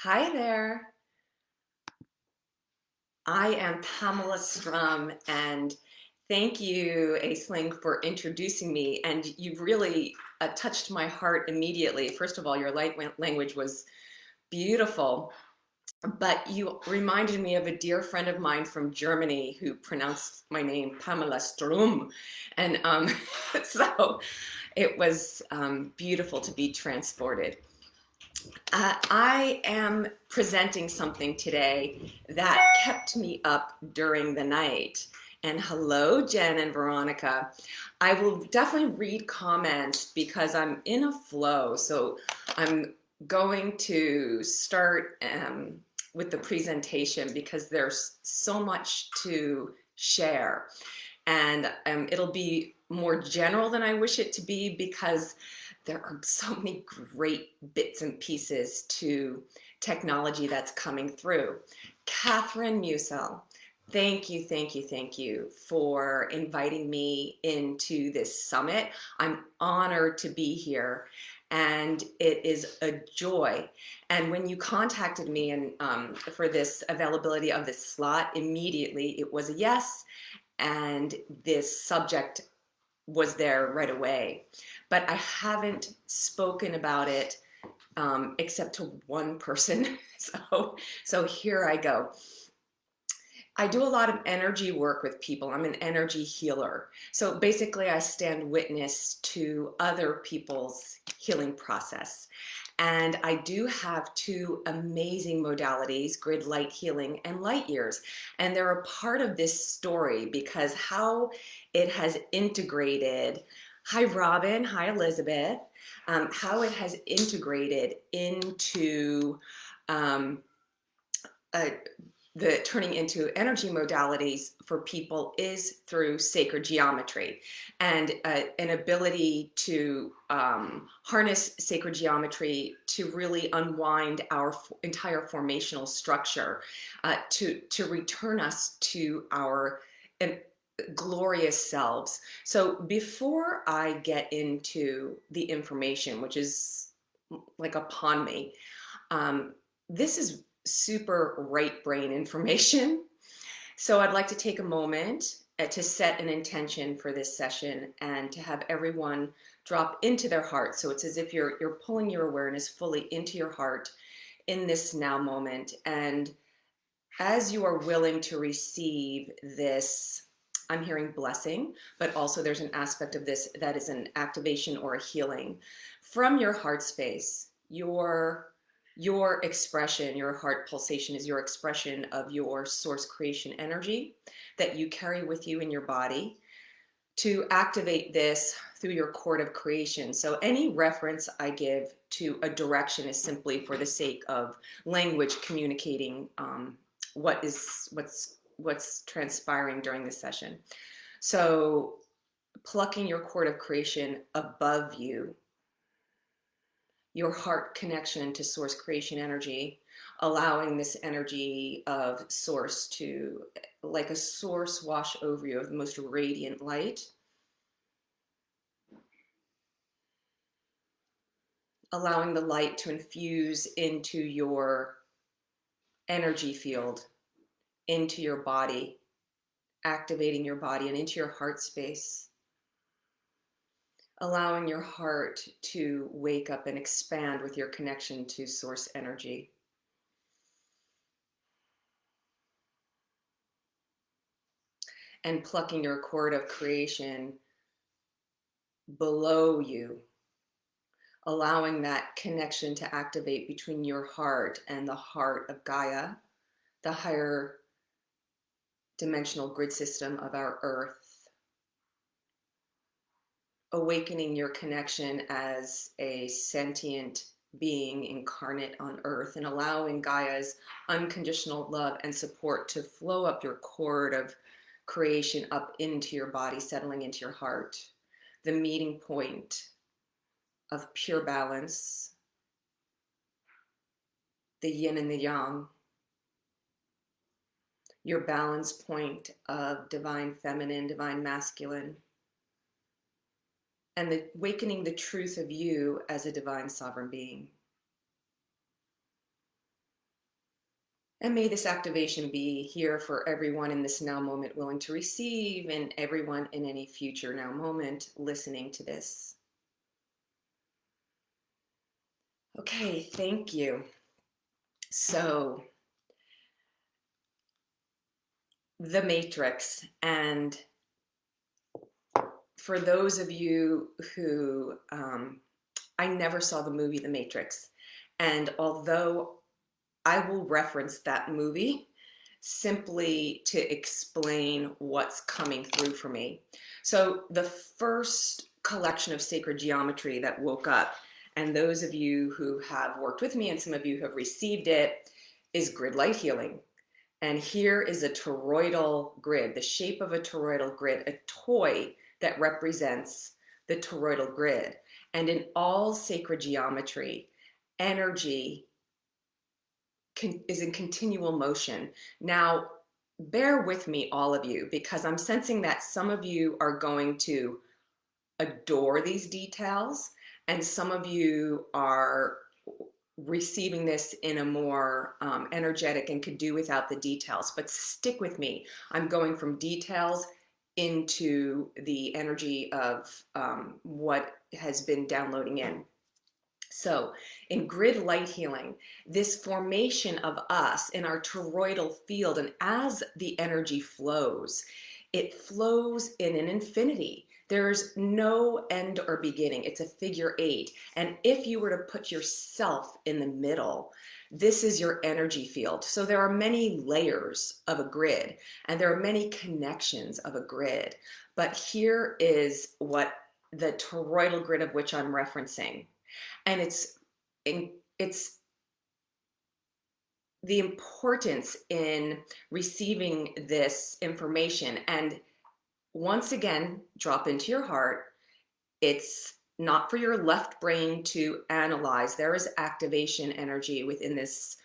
Hi there. I am Pamela Strum, and thank you, Aisling, for introducing me. And you really touched my heart immediately. First of all, your light language was beautiful, but you reminded me of a dear friend of mine from Germany who pronounced my name Pamela Strum. And so it was beautiful to be transported. I am presenting something today that kept me up during the night. And hello, Jen and Veronica. I will definitely read comments because I'm in a flow. So I'm going to start with the presentation because there's so much to share. And it'll be more general than I wish it to be because there are so many great bits and pieces to technology that's coming through. Catherine Musel, thank you for inviting me into this summit. I'm honored to be here, and it is a joy. And when you contacted me and for this availability of this slot, immediately it was a yes, and this subject was there right away. But I haven't spoken about it except to one person. So here I go. I do a lot of energy work with people. I'm an energy healer. So basically, I stand witness to other people's healing process. And I do have two amazing modalities, grid light healing and light years. And they're a part of this story because how it has integrated, hi Robin, hi Elizabeth, how it has integrated into um, a, the turning into energy modalities for people is through sacred geometry and an ability to harness sacred geometry to really unwind our entire formational structure, to return us to our glorious selves. So before I get into the information, which is like upon me, this is super right brain information. So I'd like to take a moment to set an intention for this session and to have everyone drop into their heart. So it's as if you're pulling your awareness fully into your heart in this now moment. And as you are willing to receive this, I'm hearing blessing, but also there's an aspect of this that is an activation or a healing from your heart space. Your expression, your heart pulsation is your expression of your source creation energy that you carry with you in your body to activate this through your cord of creation. So any reference I give to a direction is simply for the sake of language communicating what's transpiring during this session. So plucking your cord of creation above you, your heart connection to source creation energy, allowing this energy of source to, like a source, wash over you of the most radiant light, allowing the light to infuse into your energy field, into your body, activating your body and into your heart space, allowing your heart to wake up and expand with your connection to source energy. And plucking your cord of creation below you, allowing that connection to activate between your heart and the heart of Gaia, the higher dimensional grid system of our earth, awakening your connection as a sentient being incarnate on earth and allowing Gaia's unconditional love and support to flow up your cord of creation up into your body, settling into your heart, the meeting point of pure balance, the yin and the yang, your balance point of divine feminine, divine masculine, and the awakening the truth of you as a divine sovereign being. And may this activation be here for everyone in this now moment willing to receive, and everyone in any future now moment listening to this. Okay, thank you. So, the Matrix, and for those of you who, I never saw the movie The Matrix, and although I will reference that movie simply to explain what's coming through for me. So the first collection of sacred geometry that woke up, and those of you who have worked with me and some of you who have received it, is grid light healing. And here is a toroidal grid, the shape of a toroidal grid, a toy that represents the toroidal grid. And in all sacred geometry, energy is in continual motion. Now, bear with me, all of you, because I'm sensing that some of you are going to adore these details, and some of you are receiving this in a more energetic and could do without the details. But stick with me. I'm going from details into the energy of what has been downloading in. So in grid light healing, this formation of us in our toroidal field, and as the energy flows, it flows in an infinity. There's no end or beginning. It's a figure eight. And if you were to put yourself in the middle, this is your energy field. So there are many layers of a grid, and there are many connections of a grid. But here is what the toroidal grid of which I'm referencing. And it's the importance in receiving this information. And once again, drop into your heart. It's not for your left brain to analyze. There is activation energy within this,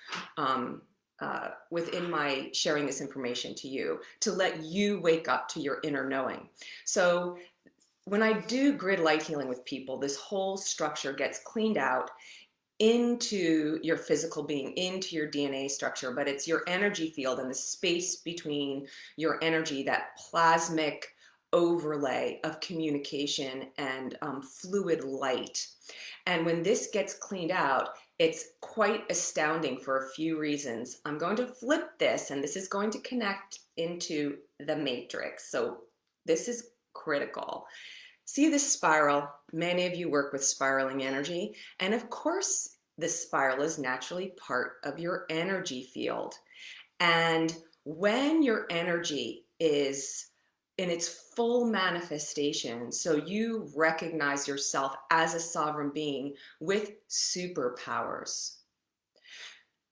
within my sharing this information to you, to let you wake up to your inner knowing. So when I do grid light healing with people, this whole structure gets cleaned out into your physical being, into your DNA structure, but it's your energy field and the space between your energy, that plasmic overlay of communication and fluid light. And when this gets cleaned out, it's quite astounding for a few reasons. I'm going to flip this, and this is going to connect into the matrix. So this is critical. See this spiral? Many of you work with spiraling energy, and of course, the spiral is naturally part of your energy field. And when your energy is in its full manifestation, so you recognize yourself as a sovereign being with superpowers,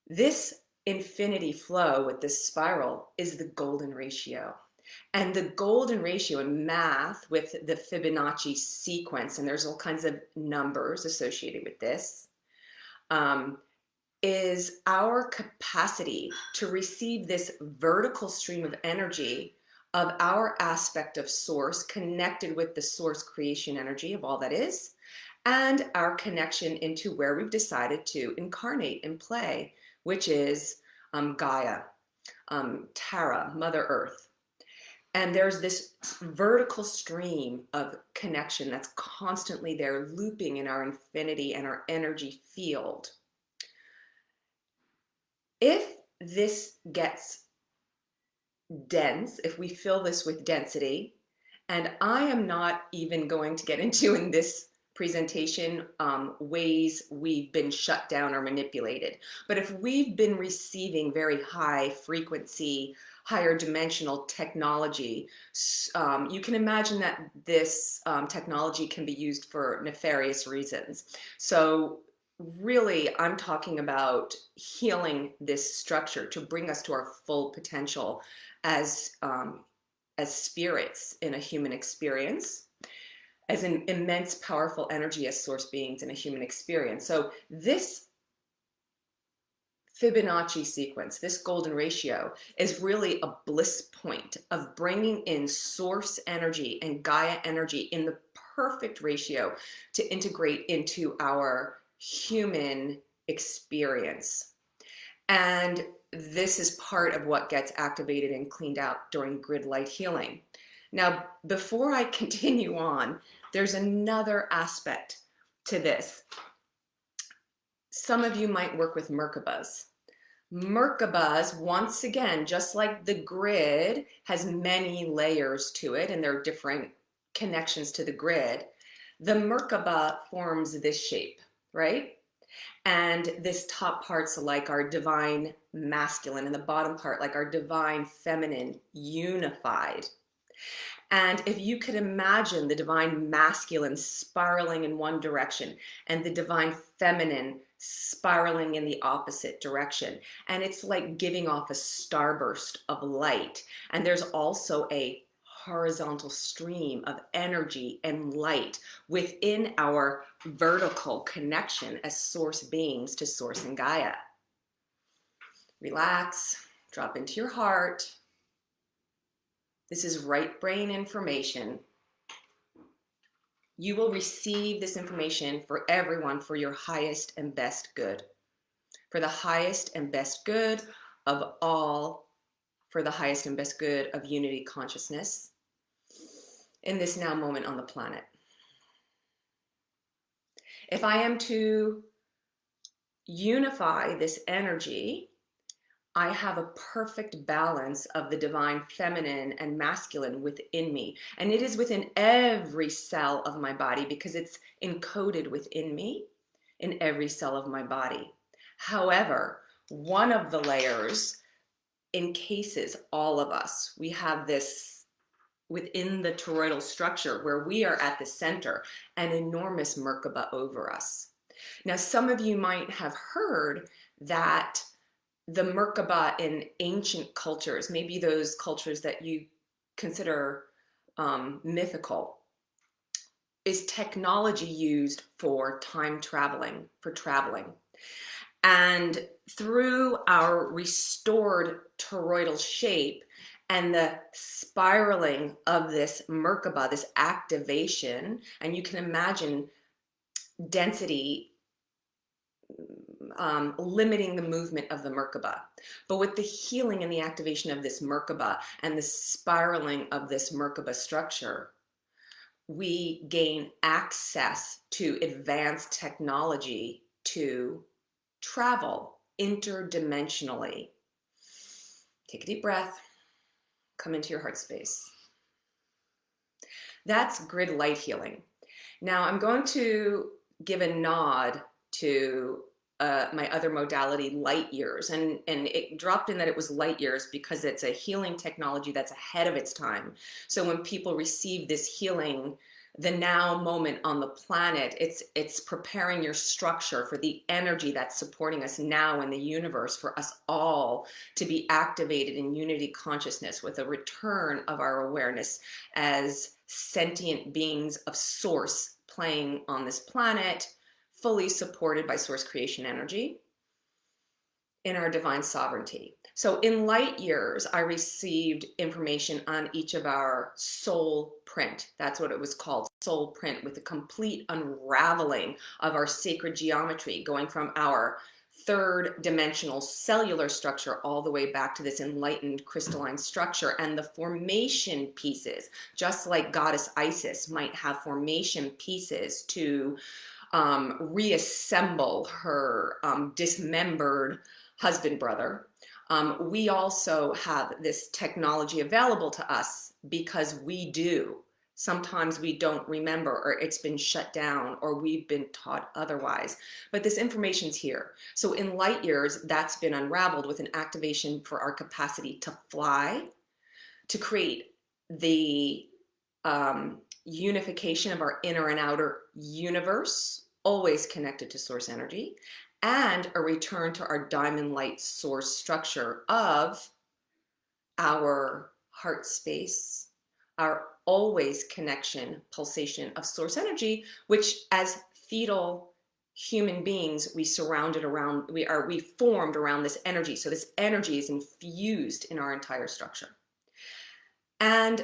this infinity flow with this spiral is the golden ratio. And the golden ratio in math with the Fibonacci sequence, and there's all kinds of numbers associated with this, is our capacity to receive this vertical stream of energy of our aspect of source connected with the source creation energy of all that is, and our connection into where we've decided to incarnate and play, which is Gaia, Tara, Mother Earth. And there's this vertical stream of connection that's constantly there, looping in our infinity and our energy field. If this gets dense, if we fill this with density, and I am not even going to get into in this presentation ways we've been shut down or manipulated, but if we've been receiving very high frequency, higher dimensional technology, you can imagine that this technology can be used for nefarious reasons. So really, I'm talking about healing this structure to bring us to our full potential as spirits in a human experience, as an immense powerful energy as source beings in a human experience. So this Fibonacci sequence, this golden ratio, is really a bliss point of bringing in source energy and Gaia energy in the perfect ratio to integrate into our human experience. And this is part of what gets activated and cleaned out during grid light healing. Now, before I continue on, there's another aspect to this. Some of you might work with Merkabahs. Merkabahs, once again, just like the grid has many layers to it and there are different connections to the grid, the Merkabah forms this shape, right? And this top part's like our divine masculine and the bottom part like our divine feminine unified. And if you could imagine the divine masculine spiraling in one direction and the divine feminine spiraling in the opposite direction, and it's like giving off a starburst of light. And there's also a horizontal stream of energy and light within our vertical connection as source beings to source and Gaia. Relax, drop into your heart. This is right brain information. You will receive this information for everyone for your highest and best good. For the highest and best good of all, for the highest and best good of unity consciousness in this now moment on the planet. If I am to unify this energy, I have a perfect balance of the divine feminine and masculine within me. And it is within every cell of my body because it's encoded within me in every cell of my body. However, one of the layers encases all of us. We have this within the toroidal structure where we are at the center, an enormous Merkabah over us. Now, some of you might have heard that the Merkabah in ancient cultures, maybe those cultures that you consider mythical, is technology used for time traveling, for traveling. And through our restored toroidal shape and the spiraling of this Merkabah, this activation, and you can imagine density limiting the movement of the Merkabah. But with the healing and the activation of this Merkabah and the spiraling of this Merkabah structure, we gain access to advanced technology to travel interdimensionally. Take a deep breath, come into your heart space. That's grid light healing. Now I'm going to give a nod to my other modality, light years, and it dropped in that it was light years because it's a healing technology that's ahead of its time. So when people receive this healing, the now moment on the planet, it's preparing your structure for the energy that's supporting us now in the universe, for us all to be activated in unity consciousness with a return of our awareness as sentient beings of source playing on this planet, fully supported by source creation energy in our divine sovereignty. So in light years, I received information on each of our soul print. That's what it was called, soul print, with a complete unraveling of our sacred geometry, going from our third dimensional cellular structure all the way back to this enlightened crystalline structure, and the formation pieces, just like Goddess Isis might have formation pieces to reassemble her dismembered husband brother. We also have this technology available to us because we do. Sometimes we don't remember, or it's been shut down, or we've been taught otherwise. But this information's here. So in light years, that's been unraveled with an activation for our capacity to fly, to create the unification of our inner and outer universe, always connected to source energy, and a return to our diamond light source structure of our heart space, our always connection, pulsation of source energy, which as fetal human beings, we formed around this energy. So this energy is infused in our entire structure. And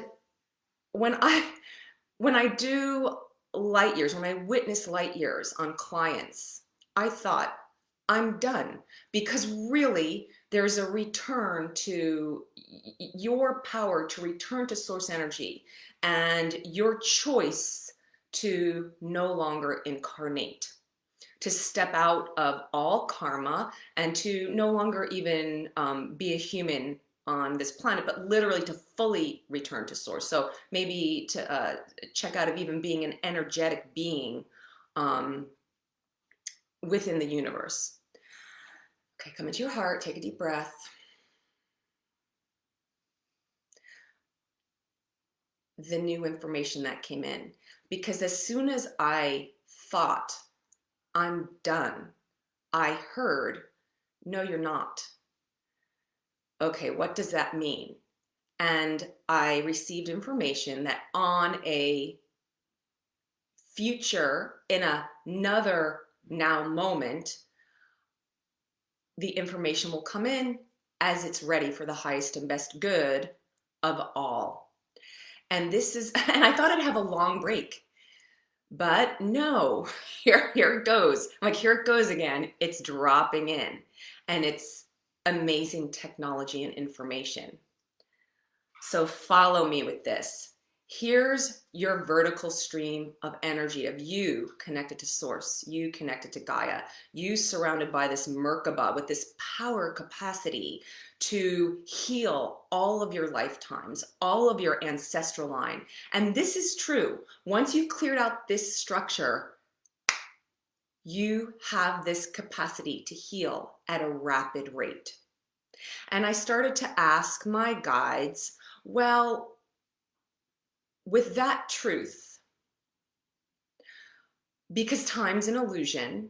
when I do light years, when I witness light years on clients, I thought, I'm done, because really there's a return to your power to return to source energy and your choice to no longer incarnate, to step out of all karma and to no longer even be a human on this planet, but literally to fully return to source. So maybe to check out of even being an energetic being um, within the universe. Okay, come into your heart, take a deep breath. The new information that came in. Because as soon as I thought, I'm done, I heard, no, you're not. Okay, what does that mean? And I received information that on a future, in another now moment, the information will come in as it's ready for the highest and best good of all. And this is, and I thought I'd have a long break, but no, here it goes. I'm like, here it goes again. It's dropping in, and it's amazing technology and information. So follow me with this. Here's your vertical stream of energy of you connected to source, you connected to Gaia, you surrounded by this Merkabah with this power capacity to heal all of your lifetimes, all of your ancestral line. And this is true. Once you've cleared out this structure, you have this capacity to heal at a rapid rate. And I started to ask my guides, well, with that truth, because time's an illusion,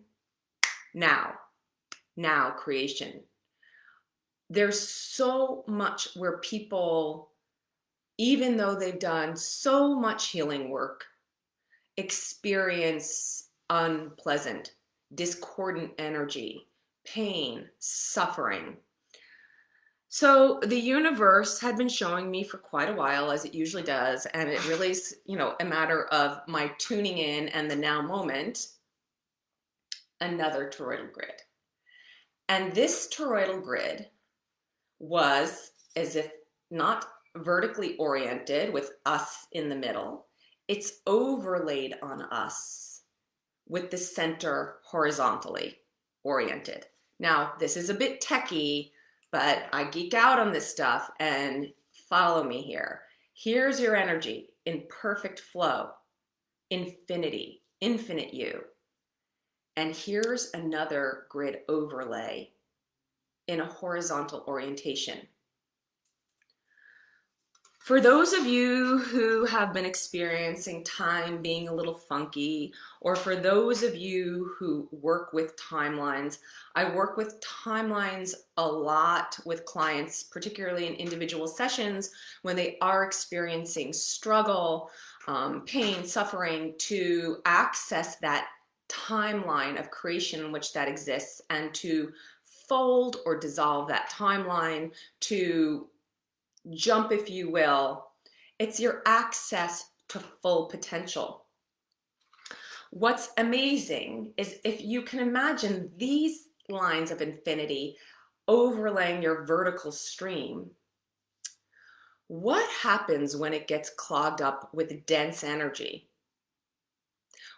now creation. There's so much where people, even though they've done so much healing work, experience unpleasant, discordant energy, pain, suffering. So the universe had been showing me for quite a while, as it usually does, and it really is, a matter of my tuning in and the now moment, another toroidal grid. And this toroidal grid was as if not vertically oriented with us in the middle. It's overlaid on us with the center horizontally oriented. Now, this is a bit techie, but I geek out on this stuff, and follow me here. Here's your energy in perfect flow, infinity, infinite you. And here's another grid overlay in a horizontal orientation. For those of you who have been experiencing time being a little funky, or for those of you who work with timelines, I work with timelines a lot with clients, particularly in individual sessions when they are experiencing struggle, pain, suffering, to access that timeline of creation in which that exists and to fold or dissolve that timeline, to jump, if you will. It's your access to full potential. What's amazing is if you can imagine these lines of infinity overlaying your vertical stream, what happens when it gets clogged up with dense energy?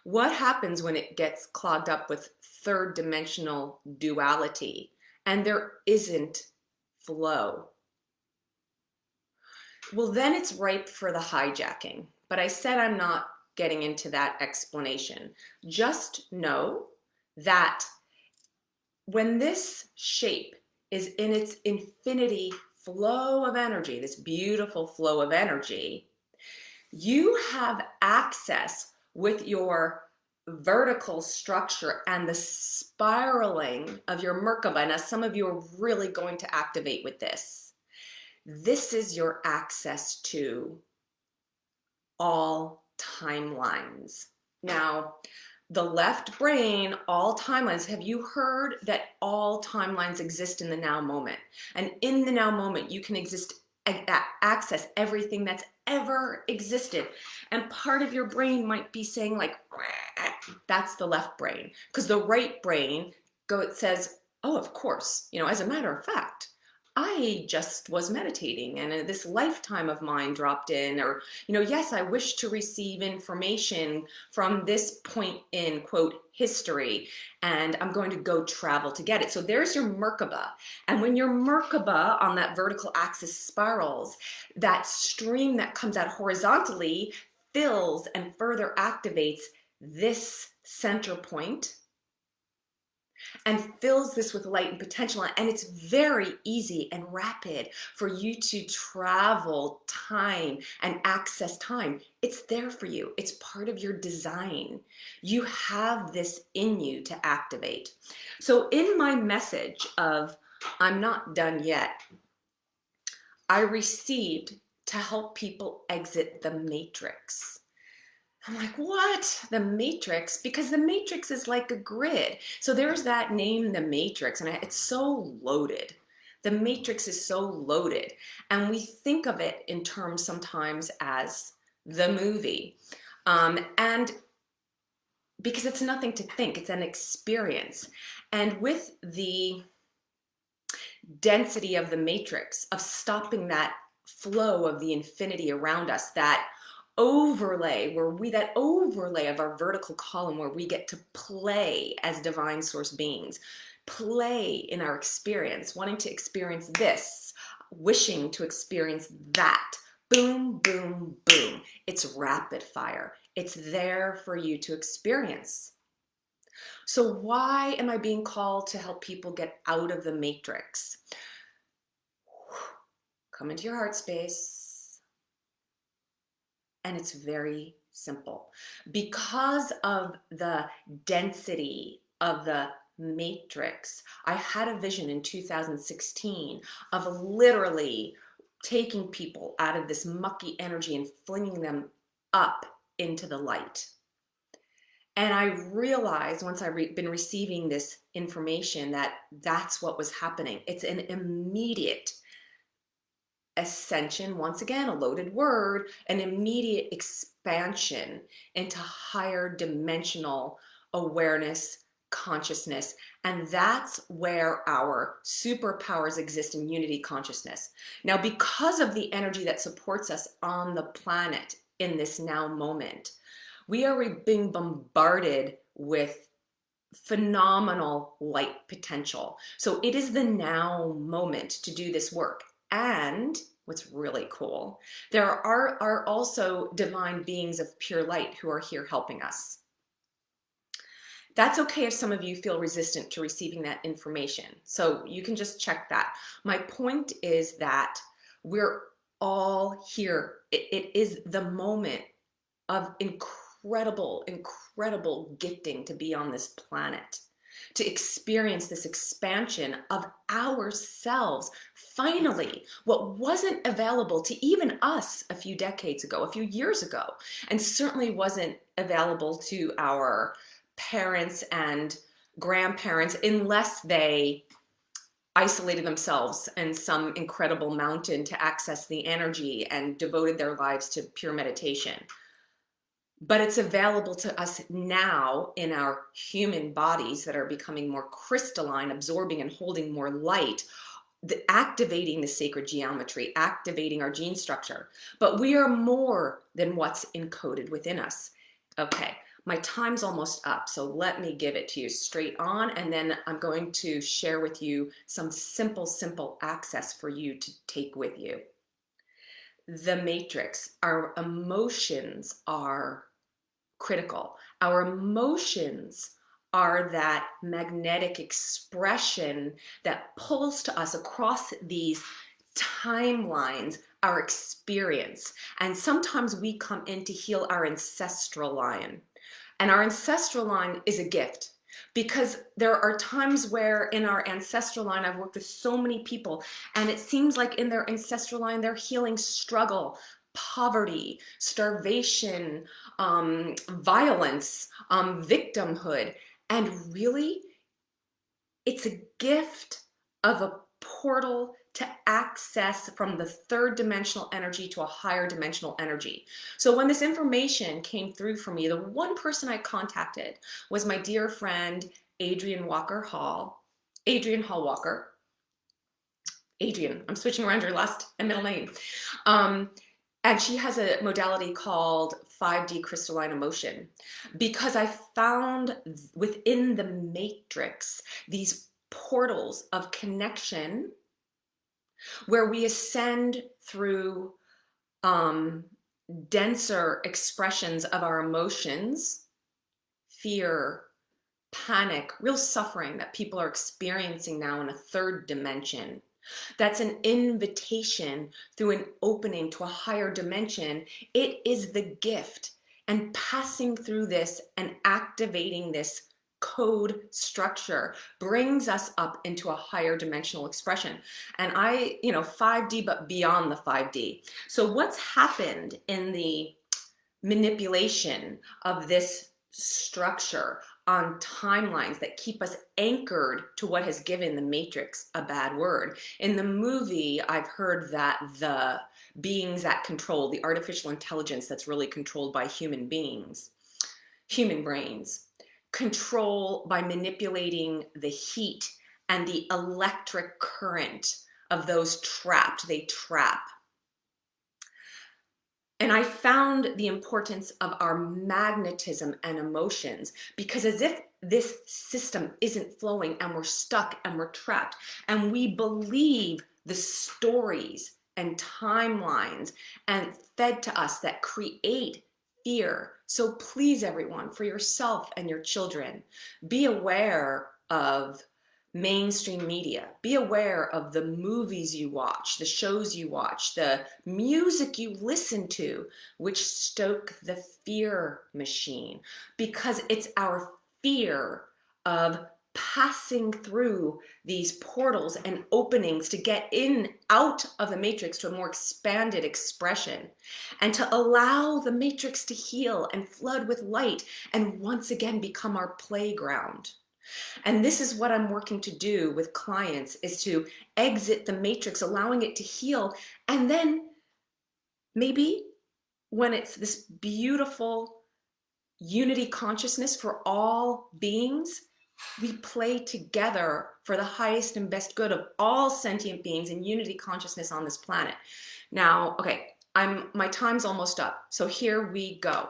What happens when it gets clogged up with third dimensional duality and there isn't flow? Well, then it's ripe for the hijacking. But I said I'm not getting into that explanation. Just know that when this shape is in its infinity flow of energy, this beautiful flow of energy, you have access with your vertical structure and the spiraling of your Merkabah. Now, some of you are really going to activate with this. This is your access to all timelines. Now, the left brain, all timelines, have you heard that all timelines exist in the now moment? And in the now moment, you can access everything that's ever existed. And part of your brain might be saying like, that's the left brain. Because the right brain says, oh, of course, as a matter of fact, I just was meditating and this lifetime of mine dropped in, or, yes, I wish to receive information from this point in quote history, and I'm going to go travel to get it. So there's your Merkabah. And when your Merkabah on that vertical axis spirals, that stream that comes out horizontally fills and further activates this center point and fills this with light and potential. And it's very easy and rapid for you to travel time and access time. It's there for you. It's part of your design. You have this in you to activate. So in my message of I'm not done yet, I received to help people exit the matrix. I'm like, what? The Matrix? Because the Matrix is like a grid. So there's that name, the Matrix, and it's so loaded. The Matrix is so loaded. And we think of it in terms sometimes as the movie. And because it's nothing to think, it's an experience. And with the density of the Matrix, of stopping that flow of the infinity around us, that overlay that overlay of our vertical column where we get to play as divine source beings, play in our experience, wanting to experience this, wishing to experience that. Boom, boom, boom. It's rapid fire. It's there for you to experience. So why am I being called to help people get out of the matrix? Come into your heart space. And it's very simple. Because of the density of the matrix, I had a vision in 2016 of literally taking people out of this mucky energy and flinging them up into the light. And I realized once I've been receiving this information that that's what was happening. It's an immediate ascension, once again, a loaded word, an immediate expansion into higher dimensional awareness, consciousness. And that's where our superpowers exist in unity consciousness. Now, because of the energy that supports us on the planet in this now moment, we are being bombarded with phenomenal light potential. So it is the now moment to do this work. And what's really cool, there are also divine beings of pure light who are here helping us. That's okay if some of you feel resistant to receiving that information. So you can just check that. My point is that we're all here. It is the moment of incredible, incredible gifting to be on this planet, to experience this expansion of ourselves. Finally, what wasn't available to even us a few decades ago, a few years ago, and certainly wasn't available to our parents and grandparents unless they isolated themselves in some incredible mountain to access the energy and devoted their lives to pure meditation. But it's available to us now in our human bodies that are becoming more crystalline, absorbing and holding more light, activating the sacred geometry, activating our gene structure. But we are more than what's encoded within us. Okay, my time's almost up, so let me give it to you straight on, and then I'm going to share with you some simple access for you to take with you. The matrix, our emotions are critical. Our emotions are that magnetic expression that pulls to us across these timelines, our experience. And sometimes we come in to heal our ancestral line. And our ancestral line is a gift. Because there are times where in our ancestral line, I've worked with so many people, and it seems like in their ancestral line, they're healing struggle, poverty, starvation, violence, victimhood. And really, it's a gift of a portal to access from the third dimensional energy to a higher dimensional energy. So when this information came through for me, the one person I contacted was my dear friend, Adrian Hall Walker. Adrian. I'm switching around your last and middle name. Um, and she has a modality called 5D Crystalline Emotion because I found within the matrix these portals of connection where we ascend through um, denser expressions of our emotions, fear, panic, real suffering that people are experiencing now in a third dimension. That's an invitation through an opening to a higher dimension. It is the gift. And passing through this and activating this code structure brings us up into a higher dimensional expression. And 5D, but beyond the 5D. So what's happened in the manipulation of this structure on timelines that keep us anchored to what has given the Matrix a bad word. In the movie, I've heard that the beings that control the artificial intelligence that's really controlled by human beings, human brains, control by manipulating the heat and the electric current of those trapped. They trap. And I found the importance of our magnetism and emotions, because as if this system isn't flowing and we're stuck and we're trapped and we believe the stories and timelines and fed to us that create fear. So please, everyone, for yourself and your children, be aware of mainstream media. Be aware of the movies you watch, the shows you watch, the music you listen to, which stoke the fear machine, because it's our fear of passing through these portals and openings to get in out of the matrix to a more expanded expression, and to allow the matrix to heal and flood with light and once again become our playground. And this is what I'm working to do with clients, is to exit the matrix, allowing it to heal. And then maybe when it's this beautiful unity consciousness for all beings, we play together for the highest and best good of all sentient beings in unity consciousness on this planet. Now, okay, my time's almost up. So here we go.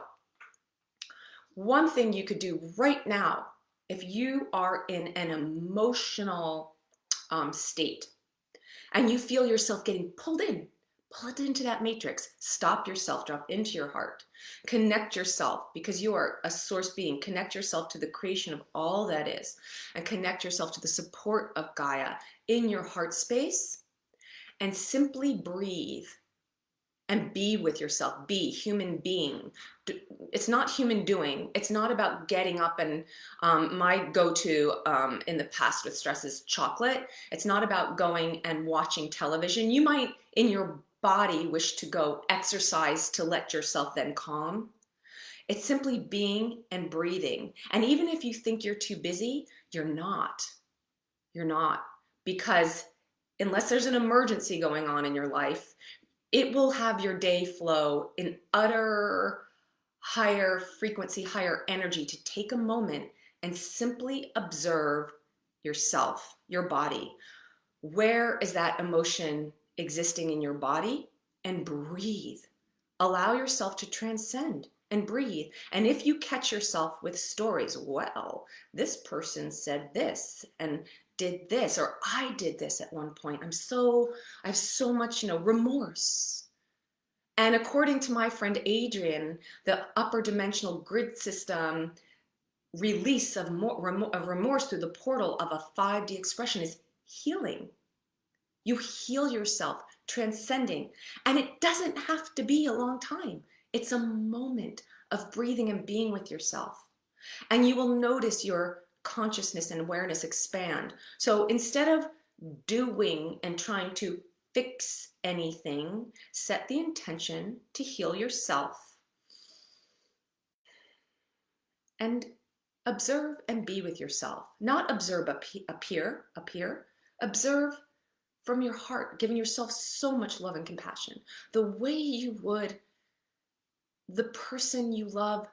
One thing you could do right now, if you are in an emotional state and you feel yourself getting pulled into that matrix, stop yourself, drop into your heart, connect yourself, because you are a source being. Connect yourself to the creation of all that is, and connect yourself to the support of Gaia in your heart space, and simply breathe and be with yourself. Be human being. It's not human doing. It's not about getting up and my go-to in the past with stress is chocolate. It's not about going and watching television. You might in your body wish to go exercise to let yourself then calm. It's simply being and breathing. And even if you think you're too busy, you're not. You're not. Because unless there's an emergency going on in your life, it will have your day flow in utter higher frequency, higher energy, to take a moment and simply observe yourself, your body. Where is that emotion existing in your body? And breathe. Allow yourself to transcend and breathe. And if you catch yourself with stories, well, this person said this and did this, or I did this at one point. I have so much, remorse. And according to my friend Adrian, the upper dimensional grid system release of remorse through the portal of a 5D expression is healing. You heal yourself, transcending. And it doesn't have to be a long time. It's a moment of breathing and being with yourself. And you will notice your consciousness and awareness expand. So instead of doing and trying to fix anything, set the intention to heal yourself and observe and be with yourself. Not observe appear, observe from your heart, giving yourself so much love and compassion, the way you would the person you love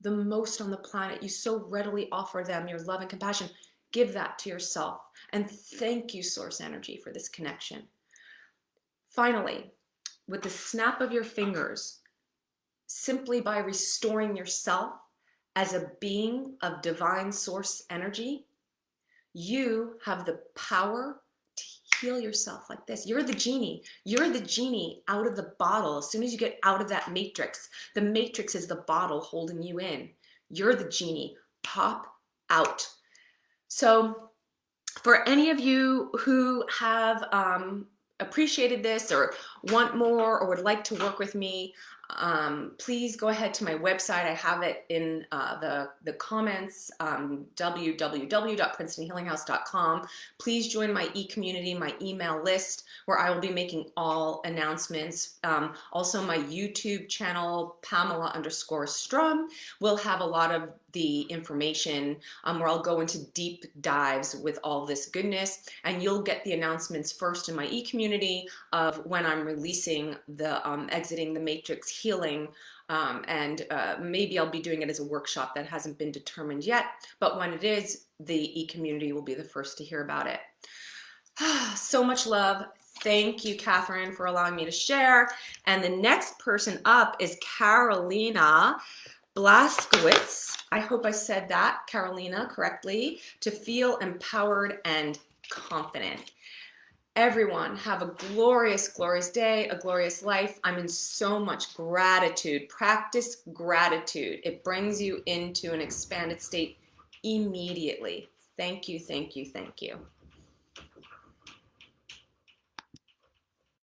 the most on the planet. You so readily offer them your love and compassion. Give that to yourself. And thank you, Source Energy, for this connection. Finally, with the snap of your fingers, simply by restoring yourself as a being of divine source energy, you have the power to heal yourself like this. You're the genie. You're the genie out of the bottle. As soon as you get out of that matrix, the matrix is the bottle holding you in. You're the genie. Pop out. So for any of you who have appreciated this or want more or would like to work with me, please go ahead to my website. I have it in the comments, www.princetonhealinghouse.com. Please join my e-community, my email list, where I will be making all announcements. Also, my YouTube channel, Pamela_Strum, will have a lot of the information where I'll go into deep dives with all this goodness, and you'll get the announcements first in my e-community of when I'm releasing the Exiting the Matrix healing, and maybe I'll be doing it as a workshop. That hasn't been determined yet, but when it is, the e-community will be the first to hear about it. So much love. Thank you, Catherine, for allowing me to share. And the next person up is Carolina Blaskowitz. I hope I said that, Carolina, correctly. To feel empowered and confident. Everyone, have a glorious, glorious day, a glorious life. I'm in so much gratitude. Practice gratitude. It brings you into an expanded state immediately. Thank you, thank you, thank you.